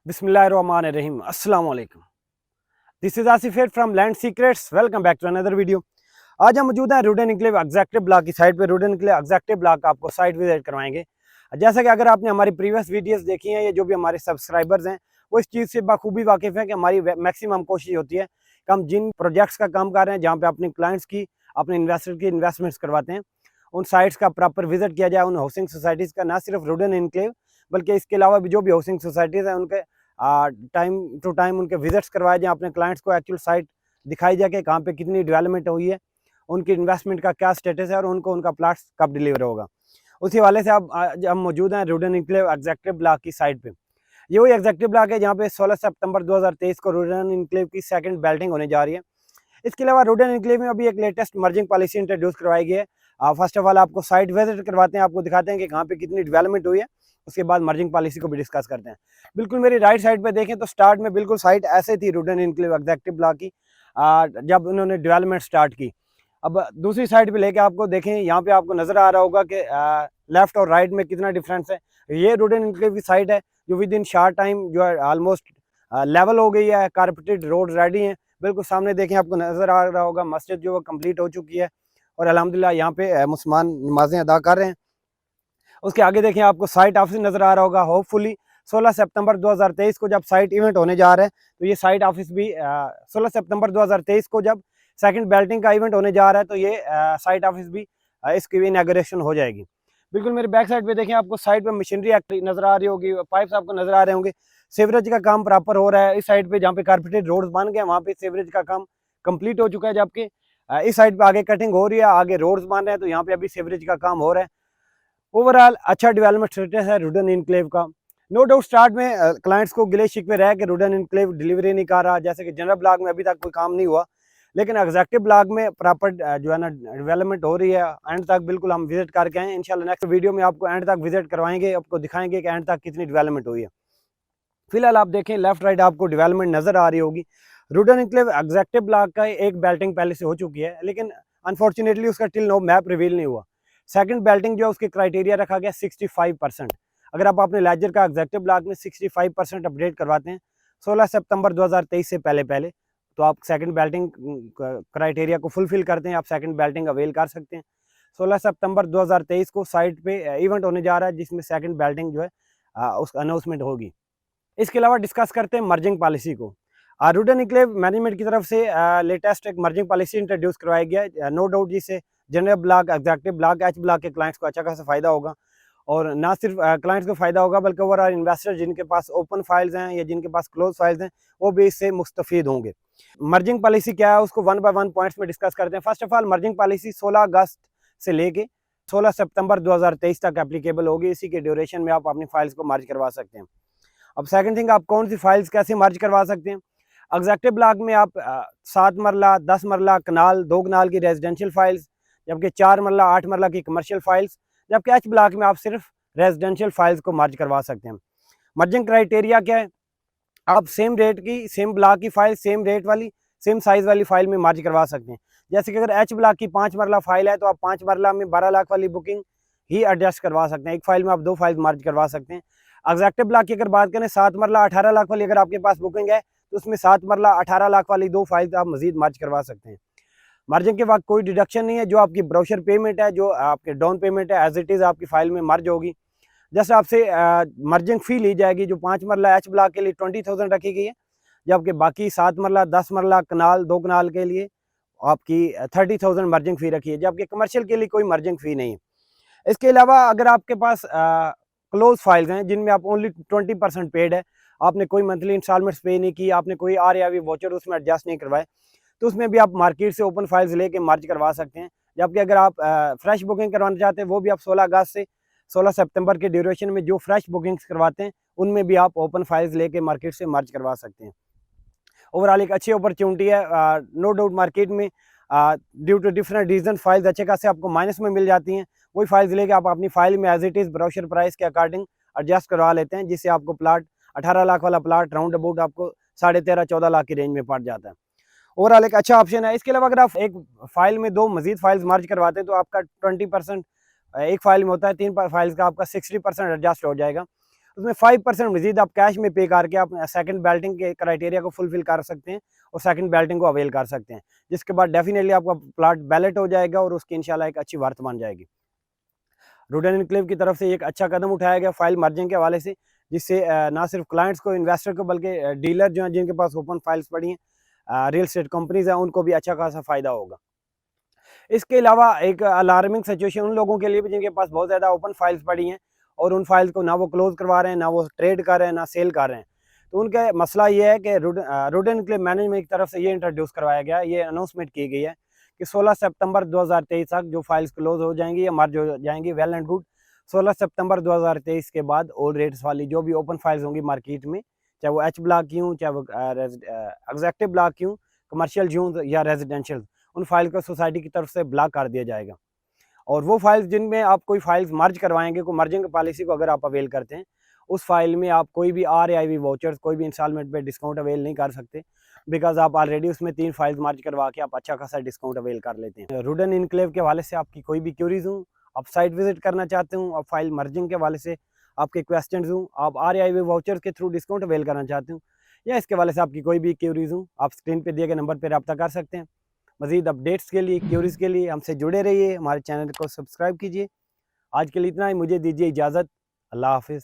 बिस्मिल्लाहिर्रहमानिर्रहीम। अस्सलाम वालेकुम। This is Asif head from Land Secrets. Welcome back to another video. आज हम मौजूद हैं रूडन एन्क्लेव एग्जैक्टिव ब्लॉक की साइड पे। रूडन एन्क्लेव एग्जैक्टिव ब्लॉक आपको साइट विजिट करवाएंगे। जैसा कि अगर आपने हमारी प्रीवियस वीडियोस देखी हैं, या जो भी हमारे सब्सक्राइबर्स हैं वो इस चीज़ से बखूबी वाकिफ़ हैं कि हमारी मैक्सिमम कोशिश होती है कि हम जिन प्रोजेक्ट्स का काम कर रहे हैं, जहाँ पे अपने क्लाइंट्स की, अपने इन्वेस्टर की इन्वेस्टमेंट्स करवाते हैं, उन साइट्स का प्रॉपर विजिट किया जाए। उन हाउसिंग सोसाइटीज़ का, ना सिर्फ रूडन एन्क्लेव बल्कि इसके अलावा भी जो भी हाउसिंग सोसाइटीज़ हैं उनके टाइम टू टाइम उनके विजिट्स करवाए जाएँ। अपने क्लाइंट्स को एक्चुअल साइट दिखाई जाए कि कहाँ पे कितनी डेवलपमेंट हुई है, उनकी इन्वेस्टमेंट का क्या स्टेटस है और उनको उनका प्लाट्स कब डिलीवर होगा। उसी हवाले से अब आज हम मौजूद हैं रूडन एन्क्लेव एग्जैक्टिव ब्लॉक की साइट पे। ये वही एग्जैक्टिव ब्लॉक है जहाँ पे 16 सितंबर 2023 को रूडन एन्क्लेव की सेकंड बेल्टिंग होने जा रही है। इसके अलावा रूडन एन्क्लेव में अभी एक लेटेस्ट मर्जिंग पॉलिसी इंट्रोड्यूस करवाई गई है। फर्स्ट ऑफ ऑल आपको साइट विजिट करवाते हैं, आपको दिखाते हैं कि कहाँ पे कितनी डेवलपमेंट हुई है। उसके बाद मर्जिंग पॉलिसी को भी डिस्कस करते हैं। बिल्कुल मेरी राइट साइड पे देखें तो स्टार्ट में बिल्कुल साइट ऐसे थी रूडन एन्क्लेव एग्जैक्टिव ब्लॉक की, जब उन्होंने डेवलपमेंट स्टार्ट की। अब दूसरी साइड पे लेके आपको देखें, यहाँ पे आपको नजर आ रहा होगा कि लेफ्ट और राइट में कितना डिफरेंस है। ये रूडन एन्क्लेव की साइट है जो विद इन शार्ट टाइम जो है ऑलमोस्ट लेवल हो गई है। कारपेटेड रोड रेडी हैं। बिल्कुल सामने देखें, आपको नजर आ रहा होगा मस्जिद जो है कंप्लीट हो चुकी है और अल्हम्दुलिल्लाह यहाँ पे मुसलमान नमाजें अदा कर रहे हैं। उसके आगे देखें, आपको साइट ऑफिस नजर आ रहा होगा। होपफुली 16 सितंबर 2023 को जब साइट इवेंट होने जा रहा है, तो ये साइट ऑफिस भी 16 सितंबर 2023 को जब सेकंड बेल्टिंग का इवेंट होने जा रहा है, तो ये साइट ऑफिस भी इसकी इनॉग्रेशन हो जाएगी। बिल्कुल मेरे बैक साइड पे देखें, आपको साइड पे मशीनरी नजर आ रही होगी, पाइप्स आपको नजर आ रहे होंगे। सीवरेज का काम प्रॉपर हो रहा है। इस साइड पे जहाँ पे कारपेटेड रोड बन गए, वहाँ पे सीवरेज का काम कंप्लीट हो चुका है, जबकि इस साइड पे आगे कटिंग हो रही है, आगे रोड्स बन रहे हैं, तो यहाँ पे अभी सीवरेज का काम हो रहा है। ओवरऑल अच्छा डेवलपमेंट स्टेटस है रूडन एन्क्लेव का। नो डाउट स्टार्ट में क्लाइंट्स को गिले शिकवे रहे कि रूडन एन्क्लेव डिलीवरी नहीं कर रहा, जैसे कि जनरल ब्लॉक में अभी तक कोई काम नहीं हुआ, लेकिन एग्जैक्टिव ब्लॉक में प्रॉपर जो है ना डेवलपमेंट हो रही है। एंड तक बिल्कुल हम विजिट करके आए। इंशाल्लाह नेक्स्ट वीडियो में आपको एंड तक विजिट करवाएंगे, आपको दिखाएंगे कि एंड तक कितनी डेवलपमेंट हुई है। फिलहाल आप देखें लेफ्ट राइट आपको डेवलपमेंट नजर आ रही होगी। रूडन एन्क्लेव एग्जैक्टिव ब्लॉक का एक बेल्टिंग पहले से हो चुकी है, लेकिन अनफॉर्चुनेटली उसका टिल नो मैप रिवील नहीं हुआ। सेकंड बेल्टिंग जो है उसके क्राइटेरिया रखा गया 65%। अगर आप अपने लेजर का एग्जैक्टिव ब्लॉक में 65% अपडेट करवाते हैं 16 सितंबर 2023 से पहले पहले, तो आप सेकंड बेल्टिंग क्राइटेरिया को फुलफिल करते हैं, आप सेकंड बेल्टिंग अवेल कर सकते हैं। 16 सितंबर 2023 को साइट पे इवेंट होने जा रहा है जिसमें सेकंड बेल्टिंग जो है उसका अनाउंसमेंट होगी। इसके अलावा डिस्कस करते हैं मर्जिंग पॉलिसी को। रूडन एन्क्लेव मैनेजमेंट की तरफ से लेटेस्ट एक मर्जिंग पॉलिसी इंट्रोड्यूस करवाई गया है। नो डाउट जिससे general block, executive block, H block के क्लाइंट्स को अच्छा खासा फायदा होगा, और ना सिर्फ क्लाइंट्स को फायदा होगा बल्कि ओवरऑल इन्वेस्टर जिनके पास ओपन फाइल्स हैं या जिनके पास क्लोज फाइल्स हैं वो भी इससे मुस्तफीद होंगे। मर्जिंग पॉलिसी क्या है उसको वन बाय वन पॉइंट्स में डिस्कस करते हैं। First of all merging policy 16 अगस्त से लेके 16 सितंबर 2023 तक एप्लीकेबल होगी। इसी के ड्यूरेशन में आप अपनी फाइल्स को मर्ज करवा सकते हैं। अब सेकंड थिंग, आप कौन सी फाइल्स कैसे मर्ज करवा सकते हैं। एग्जैक्टिव ब्लॉक में आप 7 मरला, 10 मरला, कनाल, 2 कनाल की रेजिडेंशियल फाइल्स, जबकि 4 मरला, 8 मरला की कमर्शियल फाइल्स, जबकि एच ब्लॉक में आप सिर्फ रेजिडेंशियल फाइल्स को मर्ज करवा सकते हैं। मर्जिंग क्राइटेरिया क्या है, आप सेम रेट की, सेम ब्लॉक की फाइल, सेम रेट वाली, सेम साइज वाली फाइल में मर्ज करवा सकते हैं। जैसे कि अगर एच ब्लॉक की 5 मरला फाइल है, तो आप 5 मरला में 12 लाख वाली बुकिंग ही एडजस्ट करवा सकते हैं। एक फाइल में आप 2 फाइल मर्ज करवा सकते हैं। एग्जैक्टिव ब्लॉक की अगर बात करें, 7 मरला 18 लाख वाली अगर आपके पास बुकिंग है, तो उसमें 7 मरला 18 लाख वाली 2 फाइल आप मजीद मर्ज करवा सकते हैं। मर्जिंग के वक्त कोई डिडक्शन नहीं है। जो आपकी ब्रोशर पेमेंट है, जो आपके डाउन पेमेंट है, एज इट इज़ आपकी फाइल में मर्ज होगी। जैसे आपसे मर्जिंग फ़ी ली जाएगी, जो 5 मरला एच ब्लॉक के लिए 20,000 रखी गई है, जबकि बाकी 7 मरला, 10 मरला, कनाल, 2 कनाल के लिए आपकी 30,000 मर्जिंग फ़ी रखी है, जबकि कमर्शियल के लिए कोई मर्जिंग फ़ी नहीं है। इसके अलावा अगर आपके पास क्लोज फाइल्स हैं जिनमें आप ओनली 20% पेड है, आपने कोई मंथली इंस्टॉलमेंट्स पे नहीं की, आपने कोई आर या वी वोचर उसमें एडजस्ट नहीं करवाए, तो उसमें भी आप मार्केट से ओपन फाइल्स लेके मर्ज करवा सकते हैं। जबकि अगर आप फ्रेश बुकिंग करवाना चाहते हैं, वो भी आप 16 अगस्त से 16 सितंबर के ड्यूरेशन में जो फ्रेश बुकिंग्स करवाते हैं उनमें भी आप ओपन फाइल्स लेके मार्केट से मर्ज करवा सकते हैं। ओवरऑल एक अच्छी अपॉर्चुनिटी है। नो डाउट मार्केट में due to different reason files अच्छे खासे आपको माइनस में मिल जाती हैं। वही फाइल्स लेके आप अपनी फाइल में as it is brochure price के अकॉर्डिंग एडजस्ट करवा लेते हैं, जिससे आपको प्लाट 18 लाख वाला प्लाट राउंड अबाउट आपको 13.5-14 लाख की रेंज में पड़ जाता है। ओवरऑल एक अच्छा ऑप्शन है। इसके अलावा अगर आप एक फाइल में 2 मजीद फाइल्स मर्ज करवाते हैं, तो आपका 20% एक फाइल में होता है, 3 फाइल्स का आपका 60% एडजस्ट हो जाएगा। उसमें 5% मजीद आप कैश में पे करके आप सेकंड बेल्टिंग के क्राइटेरिया को फुलफिल कर सकते हैं और सेकंड बेल्टिंग को अवेल कर सकते हैं, जिसके बाद डेफिनेटली आपका प्लाट बैलेट हो जाएगा और उसकी इंशाल्लाह एक अच्छी वर्थ बन जाएगी। रुडन एनक्लेव की तरफ से एक अच्छा कदम उठाया गया फाइल मर्जिंग के हवाले से, जिससे ना सिर्फ क्लाइंट्स को, इन्वेस्टर को, बल्कि डीलर जो हैं जिनके पास ओपन फाइल्स पड़ी हैं, रियल एस्टेट कंपनीज हैं, उनको भी अच्छा खासा फ़ायदा होगा। इसके अलावा एक अलार्मिंग सिचुएशन उन लोगों के लिए भी जिनके पास बहुत ज़्यादा ओपन फाइल्स पड़ी हैं और उन फाइल्स को ना वो क्लोज़ करवा रहे हैं, ना वो ट्रेड कर रहे हैं, ना सेल कर रहे हैं। तो उनका मसला ये है कि रुडन एनक्लेव मैनेजमेंट की तरफ से ये इंट्रोड्यूस करवाया गया, ये अनाउंसमेंट की गई है कि 16 सितंबर 2023 तक जो फाइल्स क्लोज हो जाएंगी या मर्ज हो जाएंगी, वेल एंड गुड। 16 सितंबर 2023 के बाद ऑल रेट्स वाली जो भी ओपन फाइल्स होंगी मार्केट में, चाहे वो एच ब्लॉक की हों, चाहे वो एग्जेक्टिव ब्लॉक की हों, कमर्शियल जोन या रेजिडेंशियल, उन फाइल को सोसाइटी की तरफ से ब्लॉक कर दिया जाएगा। और वो फाइल्स जिनमें आप कोई फाइल्स मर्ज करवाएंगे, कोई मर्जिंग पॉलिसी को अगर आप अवेल करते हैं, उस फाइल में आप कोई भी RAIV वाउचर्स, कोई भी इंस्टॉलमेंट पे डिस्काउंट अवेल नहीं कर सकते, बिकॉज आप ऑलरेडी उसमें 3 फाइल्स मर्ज करवा के आप अच्छा खासा डिस्काउंट अवेल कर लेते हैं। रुडन इनक्लेव के हवाले से आपकी कोई भी क्यूरीज हूँ, आप साइट विजिट करना चाहते हूँ, आप फाइल मर्जिंग के हवाले से आपके क्वेश्चन हूँ, आप RAIV वाउचर्स के थ्रू डिस्काउंट अवेल करना चाहते हूँ, या इसके हवाले से आपकी कोई भी क्यूरीज हूँ, आप स्क्रीन पर दिए गए नंबर पर रब्ता कर सकते हैं। मज़ीद अपडेट्स के लिए, क्यूरीज के लिए हमसे जुड़े रहिए, हमारे चैनल को सब्सक्राइब कीजिए। आज के लिए इतना ही, मुझे दीजिए इजाज़त। अल्लाह हाफिज़।